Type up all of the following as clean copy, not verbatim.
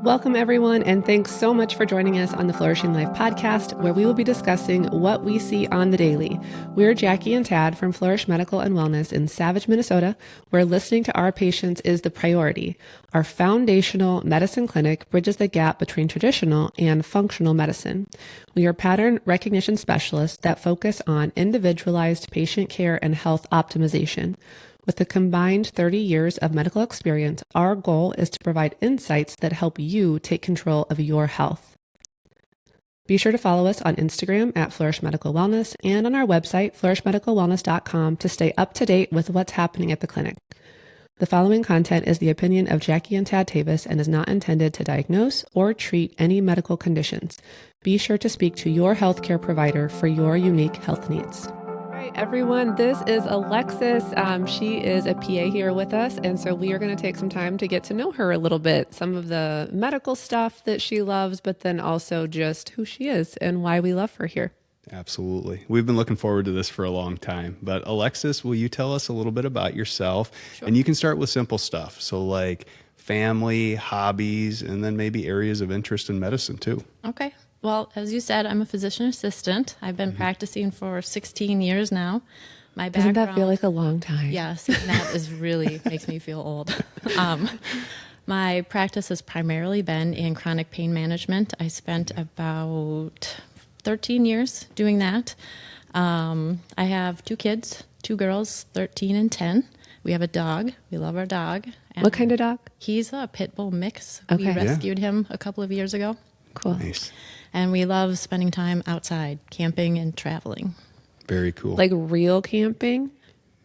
Welcome, everyone, and thanks so much for joining us on the Flourishing Life podcast, where we will be discussing what we see on the daily. We're Jackie and Tad from Flourish Medical and Wellness in Savage, Minnesota, where listening to our patients is the priority. Our foundational medicine clinic bridges the gap between traditional and functional medicine. We are pattern recognition specialists that focus on individualized patient care and health optimization. With a combined 30 years of medical experience, our goal is to provide insights that help you take control of your health. Be sure to follow us on Instagram at Flourish Medical Wellness and on our website, flourishmedicalwellness.com, to stay up to date with what's happening at the clinic. The following content is the opinion of Jackie and Tad Tavis and is not intended to diagnose or treat any medical conditions. Be sure to speak to your healthcare provider for your unique health needs. All right, everyone, this is Alexis. She is a PA here with us, and so we are going to take some time to get to know her a little bit, some of the medical stuff that she loves, but then also just who she is and why we love her here. Absolutely. We've been looking forward to this for a long time. But Alexis, will you tell us a little bit about yourself? Sure. And you can start with simple stuff. So like family, hobbies, and then maybe areas of interest in medicine too. Okay. Well, as you said, I'm a physician assistant. I've been practicing for 16 years now. My background, doesn't that feel like a long time? Yes, that is really makes me feel old. My practice has primarily been in chronic pain management. I spent about 13 years doing that. I have 2 kids, 2 girls, 13 and 10. We have a dog. We love our dog. And what kind of dog? He's a pit bull mix. Okay. We rescued him a couple of years ago. Cool. Nice. And we love spending time outside, camping and traveling. Very cool. Like real camping?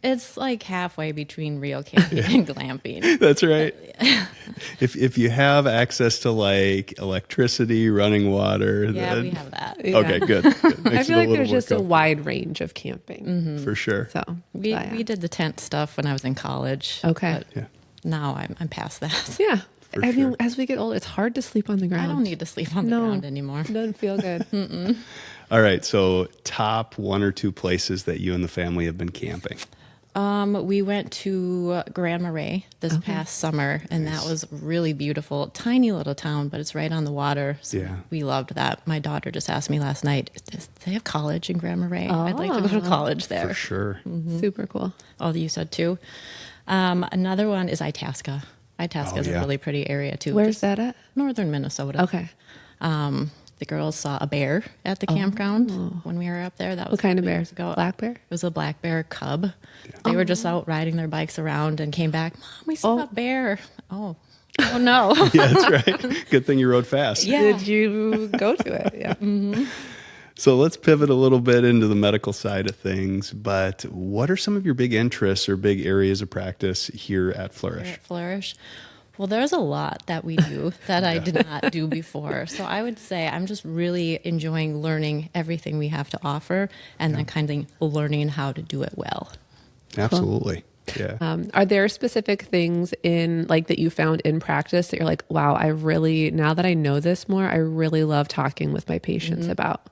It's like halfway between real camping and glamping. That's right. If you have access to like electricity, running water. Yeah, then... we have that. Yeah. Okay, good. I feel like there's just a wide range of camping. For sure. So We did the tent stuff when I was in college. Okay. But now I'm past that. Yeah. For I sure. mean, as we get older, it's hard to sleep on the ground. I don't need to sleep on the ground anymore. It doesn't feel good. All right. So top 1 or 2 places that you and the family have been camping. We went to Grand Marais this past summer, and that was really beautiful. Tiny little town, but it's right on the water. So Yeah. we loved that. My daughter just asked me last night, do they have college in Grand Marais? I'd like to go to college there. For sure. Super cool. Oh, you said too. Another one is Itasca. Itasca is a really pretty area too. Where's that at? Northern Minnesota. Okay. The girls saw a bear at the campground when we were up there. That was What kind of a few bear? years ago. Black bear? It was a black bear cub. They were just out riding their bikes around and came back. Mom, we saw a bear. Oh no. Yeah, that's right. Good thing you rode fast. Yeah. Did you go to it? Yeah. So let's pivot a little bit into the medical side of things. But what are some of your big interests or big areas of practice here at Flourish? Here at Flourish. Well, there's a lot that we do that I did not do before. So I would say I'm just really enjoying learning everything we have to offer and then kind of learning how to do it well. Absolutely. Yeah. Are there specific things in like that you found in practice that you're like, wow, I really, now that I know this more, I really love talking with my patients about?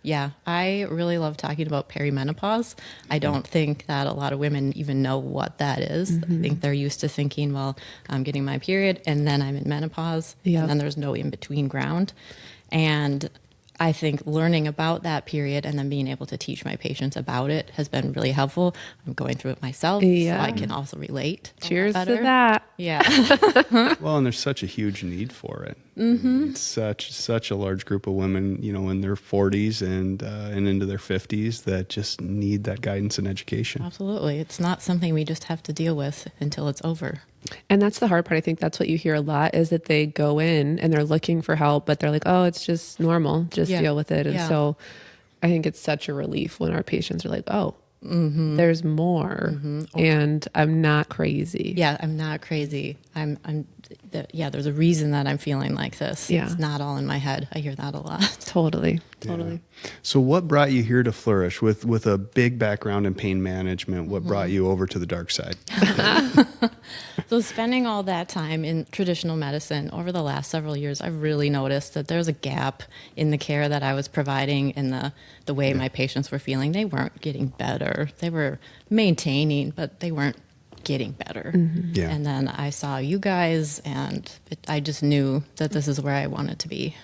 Yeah, I really love talking about perimenopause. I don't think that a lot of women even know what that is. I think they're used to thinking, well, I'm getting my period and then I'm in menopause and then there's no in-between ground. And I think learning about that period and then being able to teach my patients about it has been really helpful. I'm going through it myself, so I can also relate. Cheers to better. that. Yeah. Well, and there's such a huge need for it. It's such a large group of women, you know, in their 40s and into their 50s that just need that guidance and education. Absolutely. It's not something we just have to deal with until it's over. And that's the hard part. I think that's what you hear a lot is that they go in and they're looking for help, but they're like, oh, it's just normal. Just deal with it. And so I think it's such a relief when our patients are like, oh, there's more and I'm not crazy. Yeah, I'm not crazy. There's a reason that I'm feeling like this. Yeah. It's not all in my head. I hear that a lot. Totally. Yeah. So what brought you here to Flourish with a big background in pain management? What brought you over to the dark side? So spending all that time in traditional medicine over the last several years, I've really noticed that there's a gap in the care that I was providing and the way my patients were feeling. They weren't getting better. They were maintaining, but they weren't getting better. Yeah. And then I saw you guys, and I just knew that this is where I wanted to be.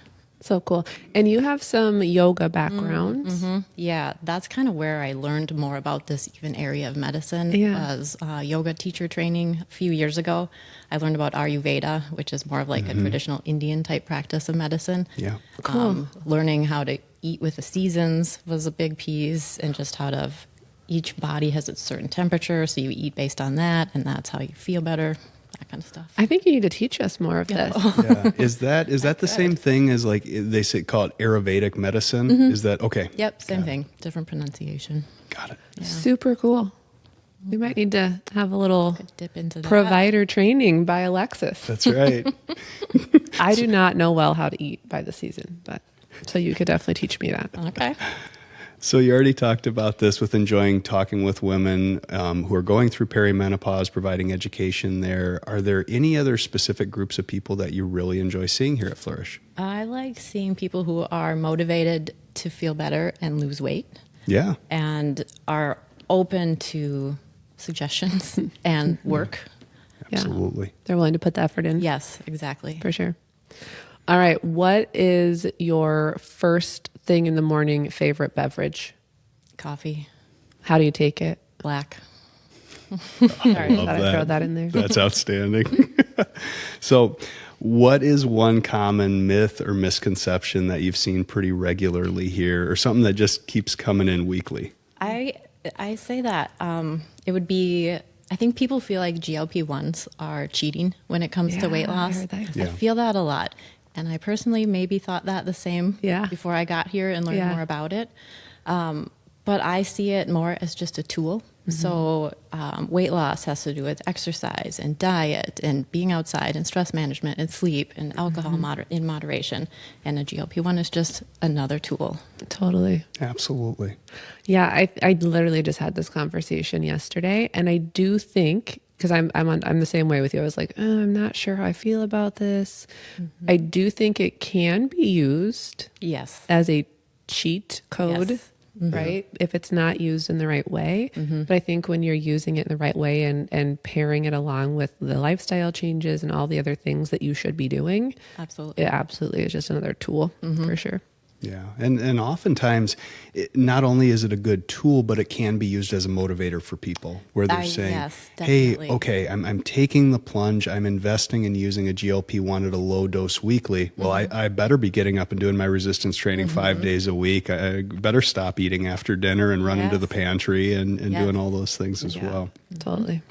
So cool. And you have some yoga background. Yeah, that's kind of where I learned more about this even area of medicine. Yeah. Was yoga teacher training a few years ago. I learned about Ayurveda, which is more of like a traditional Indian type practice of medicine. Yeah. Cool. Learning how to eat with the seasons was a big piece, and just how to, each body has its certain temperature, so you eat based on that, and that's how you feel better. That kind of stuff. I think you need to teach us more of this. Yeah. Is that the same thing as like they say call it Ayurvedic medicine? Is that okay? Yep, same thing, different pronunciation. Got it. Yeah. Super cool. We might need to have a little Dip into that. provider training by Alexis. That's right. I do not know well how to eat by the season, but so you could definitely teach me that. Okay. So you already talked about this with enjoying talking with women who are going through perimenopause, providing education there. Are there any other specific groups of people that you really enjoy seeing here at Flourish? I like seeing people who are motivated to feel better and lose weight, Yeah. and are open to suggestions and work. Yeah. Absolutely. They're willing to put the effort in. Yes, exactly. For sure. All right. What is your first thing in the morning favorite beverage? Coffee, How do you take it? black. Sorry, Love thought I'd throw that in there. That's outstanding. So what is one common myth or misconception that you've seen pretty regularly here, or something that just keeps coming in weekly? I say that it would be, I think people feel like GLP-1s are cheating when it comes to weight I loss. heard that. Yeah. I feel that a lot. And I personally maybe thought that the same before I got here and learned more about it. But I see it more as just a tool. So weight loss has to do with exercise and diet and being outside and stress management and sleep and alcohol in moderation. And a GLP-1 is just another tool. Totally. Absolutely. Yeah, I literally just had this conversation yesterday, and I do think, because I'm the same way with you. I was like, I'm not sure how I feel about this. I do think it can be used Yes. as a cheat code, Yes. right? If it's not used in the right way. But I think when you're using it in the right way and pairing it along with the lifestyle changes and all the other things that you should be doing, Absolutely. it absolutely is just another tool for sure. Yeah. And oftentimes, not only is it a good tool, but it can be used as a motivator for people where they're saying, yes, hey, definitely. okay, I'm taking the plunge. I'm investing in using a GLP-1 at a low dose weekly. Well, I better be getting up and doing my resistance training 5 days a week. I better stop eating after dinner and run into the pantry and doing all those things as well. Totally.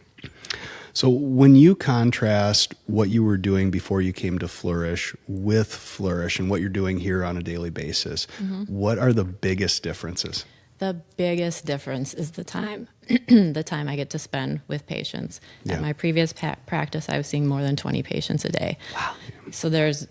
So when you contrast what you were doing before you came to Flourish with Flourish and what you're doing here on a daily basis, what are the biggest differences? The biggest difference is the time, the time I get to spend with patients. Yeah. At my previous practice, I was seeing more than 20 patients a day. Wow. So there's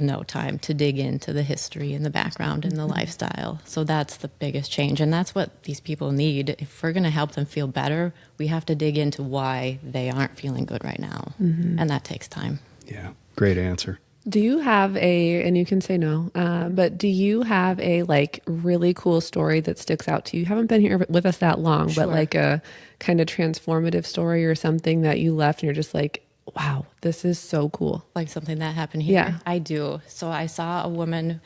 no time to dig into the history and the background and the lifestyle. So that's the biggest change. And that's what these people need. If we're going to help them feel better, we have to dig into why they aren't feeling good right now. And that takes time. Yeah, great answer. Do you have and you can say no, but do you have a like really cool story that sticks out to you? You haven't been here with us that long, but like a kind of transformative story or something that you left and you're just like, wow, this is so cool. Like something that happened here? Yeah. I do. So I saw a woman,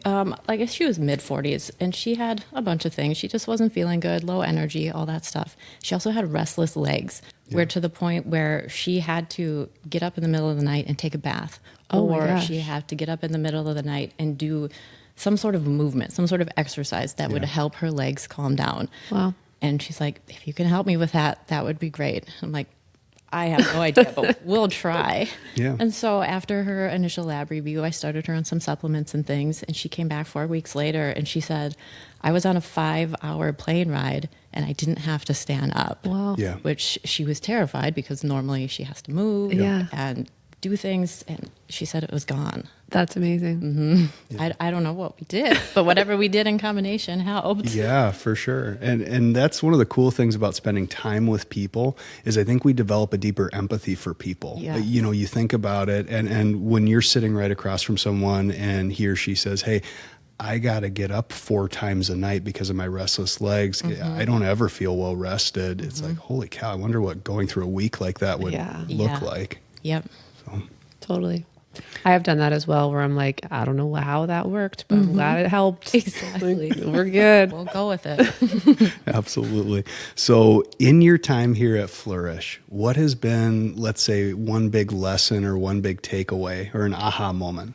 I guess she was mid-40s, and she had a bunch of things. She just wasn't feeling good, low energy, all that stuff. She also had restless legs, where to the point where she had to get up in the middle of the night and take a bath. Oh my or gosh. she had to get up in the middle of the night and do some sort of movement, some sort of exercise that would help her legs calm down. Wow. And she's like, if you can help me with that, that would be great. I'm like, I have no idea, but we'll try. Yeah. And so after her initial lab review, I started her on some supplements and things. And she came back 4 weeks later and she said, I was on a 5-hour plane ride and I didn't have to stand up. Wow. Yeah. Which she was terrified because normally she has to move and do things. And she said it was gone. That's amazing. I don't know what we did, but whatever we did in combination helped. Yeah, for sure. And that's one of the cool things about spending time with people is I think we develop a deeper empathy for people. Yeah. You know, you think about it and when you're sitting right across from someone and he or she says, hey, I got to get up 4 times a night because of my restless legs. I don't ever feel well rested. It's like, holy cow, I wonder what going through a week like that would look like. Yep. So. Totally. I have done that as well, where I'm like, I don't know how that worked, but I'm glad it helped. Exactly. Like, we're good. We'll go with it. Absolutely. So in your time here at Flourish, what has been, let's say, one big lesson or one big takeaway or an aha moment?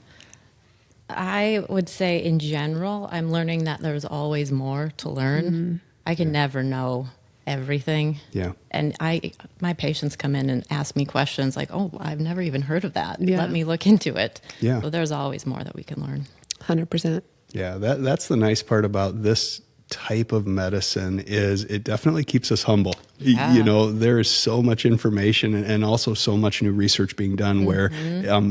I would say in general, I'm learning that there's always more to learn. I can never know everything. Yeah. And my patients come in and ask me questions like, oh, I've never even heard of that. Yeah. Let me look into it. Yeah. So there's always more that we can learn. 100%. Yeah, that's the nice part about this type of medicine is it definitely keeps us humble. Yeah. You know, there is so much information and also so much new research being done where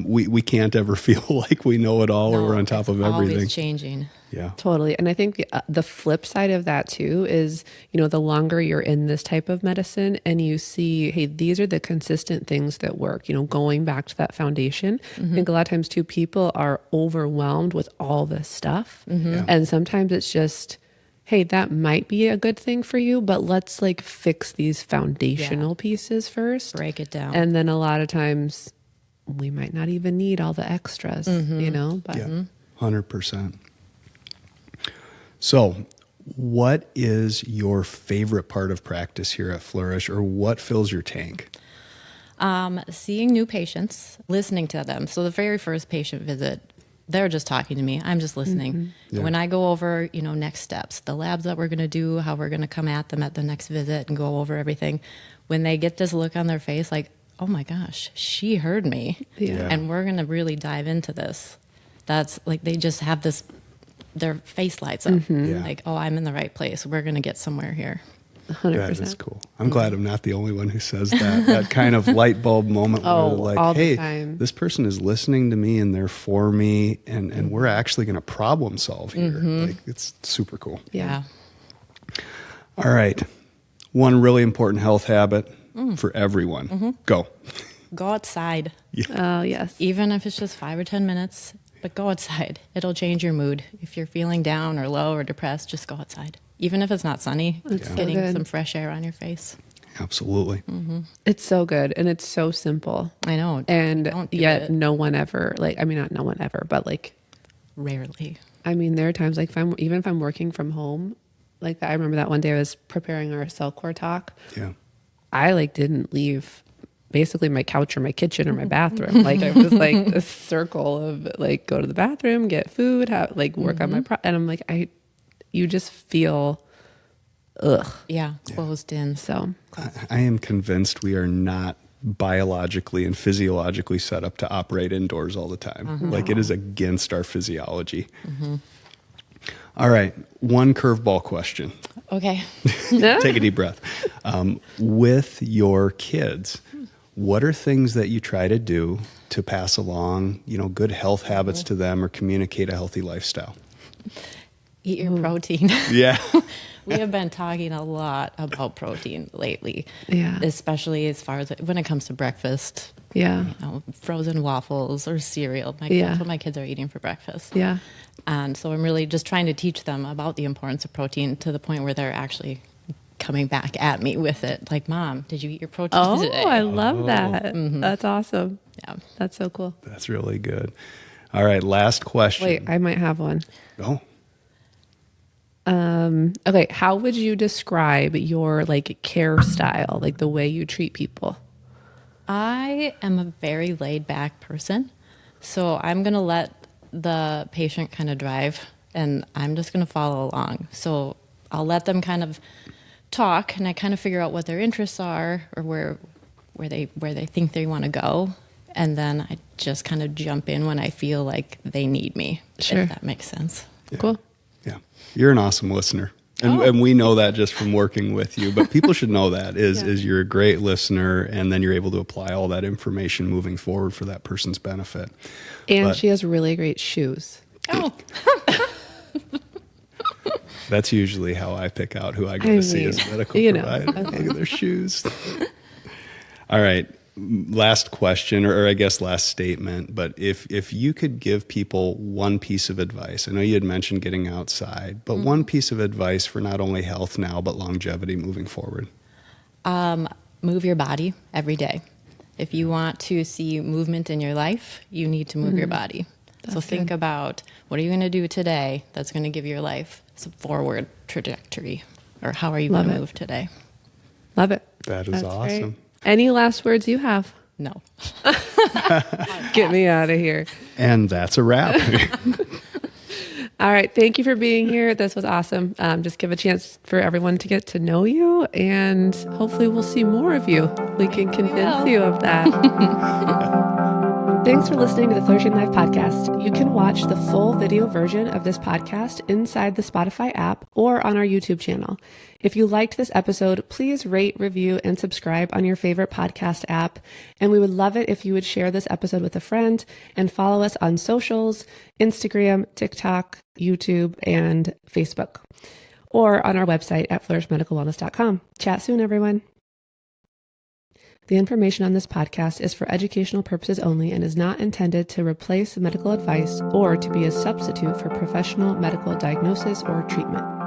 we can't ever feel like we know it all or we're on top of everything. Always changing. Yeah. Totally. And I think the flip side of that too is, you know, the longer you're in this type of medicine and you see, hey, these are the consistent things that work, you know, going back to that foundation. I think a lot of times too, people are overwhelmed with all this stuff. Yeah. And sometimes it's just, hey, that might be a good thing for you, but let's like fix these foundational pieces first. Break it down. And then a lot of times we might not even need all the extras, you know, but Yeah. 100%. So, what is your favorite part of practice here at Flourish, or what fills your tank? Seeing new patients, listening to them. So the very first patient visit, they're just talking to me. I'm just listening. Yeah. When I go over, you know, next steps, the labs that we're going to do, how we're going to come at them at the next visit and go over everything, when they get this look on their face like, oh my gosh, she heard me. Yeah. And we're going to really dive into this. That's like, they just have this, their face lights up. Yeah. Like, oh, I'm in the right place. We're going to get somewhere here. 100%. That is cool. I'm glad I'm not the only one who says that. That kind of light bulb moment where Oh, like, all the hey, time. this person is listening to me and they're for me and we're actually going to problem solve here. Like, it's super cool. Yeah. All right. One really important health habit for everyone. Go. Go outside. Oh, yes. Even if it's just 5 or 10 minutes, but go outside. It'll change your mood. If you're feeling down or low or depressed, just go outside. Even if it's not sunny, That's so getting good. some fresh air on your face. Absolutely. It's so good. And it's so simple. I know. And Don't do yet it. no one ever, like, I mean, not no one ever, but like, Rarely. I mean, there are times like even if I'm working from home, like I remember that one day I was preparing our cell core talk. Yeah. I like didn't leave basically my couch or my kitchen or my bathroom. Like it was like a circle of like, go to the bathroom, get food, like work on my, and I'm like, you just feel, Yeah, closed in. so I am convinced we are not biologically and physiologically set up to operate indoors all the time. Like it is against our physiology. All right. One curveball question. Okay. Take a deep breath. With your kids, what are things that you try to do to pass along, you know, good health habits to them or communicate a healthy lifestyle? Eat your protein. Yeah. We have been talking a lot about protein lately. Yeah. Especially as far as when it comes to breakfast. yeah, You know, frozen waffles or cereal. Yeah. That's what my kids are eating for breakfast. yeah, And so I'm really just trying to teach them about the importance of protein to the point where they're actually coming back at me with it. Like, Mom, did you eat your protein oh, today? I love that. That's awesome. Yeah. That's so cool. That's really good. All right. Last question. Wait, I might have one. Oh, Okay, how would you describe your like care style, like the way you treat people? I am a very laid back person. So I'm going to let the patient kind of drive and I'm just going to follow along. So I'll let them kind of talk and I kind of figure out what their interests are or where they think they want to go. And then I just kind of jump in when I feel like they need me, Sure. if that makes sense. Cool. yeah. You're an awesome listener. And we know that just from working with you, but people should know that is you're a great listener and then you're able to apply all that information moving forward for that person's benefit. And But- she has really great shoes. Oh, That's usually how I pick out who I go I to see as mean, a medical you know, provider. okay. Look at their shoes. All right. last question, or I guess last statement, but if you could give people one piece of advice, I know you had mentioned getting outside, but one piece of advice for not only health now, but longevity moving forward. Move your body every day. If you want to see movement in your life, you need to move your body. So think about, what are you going to do today that's going to give your life some forward trajectory? Or how are you going to move today? Love it. That is awesome. Great. Any last words you have? No. Get me out of here. And that's a wrap. All right. Thank you for being here. This was awesome. Just give a chance for everyone to get to know you, and hopefully we'll see more of you. We can convince you of that. Thanks for listening to the Flourishing Life podcast. You can watch the full video version of this podcast inside the Spotify app or on our YouTube channel. If you liked this episode, please rate, review, and subscribe on your favorite podcast app. And we would love it if you would share this episode with a friend and follow us on socials, Instagram, TikTok, YouTube, and Facebook, or on our website at flourishmedicalwellness.com. Chat soon, everyone. The information on this podcast is for educational purposes only and is not intended to replace medical advice or to be a substitute for professional medical diagnosis or treatment.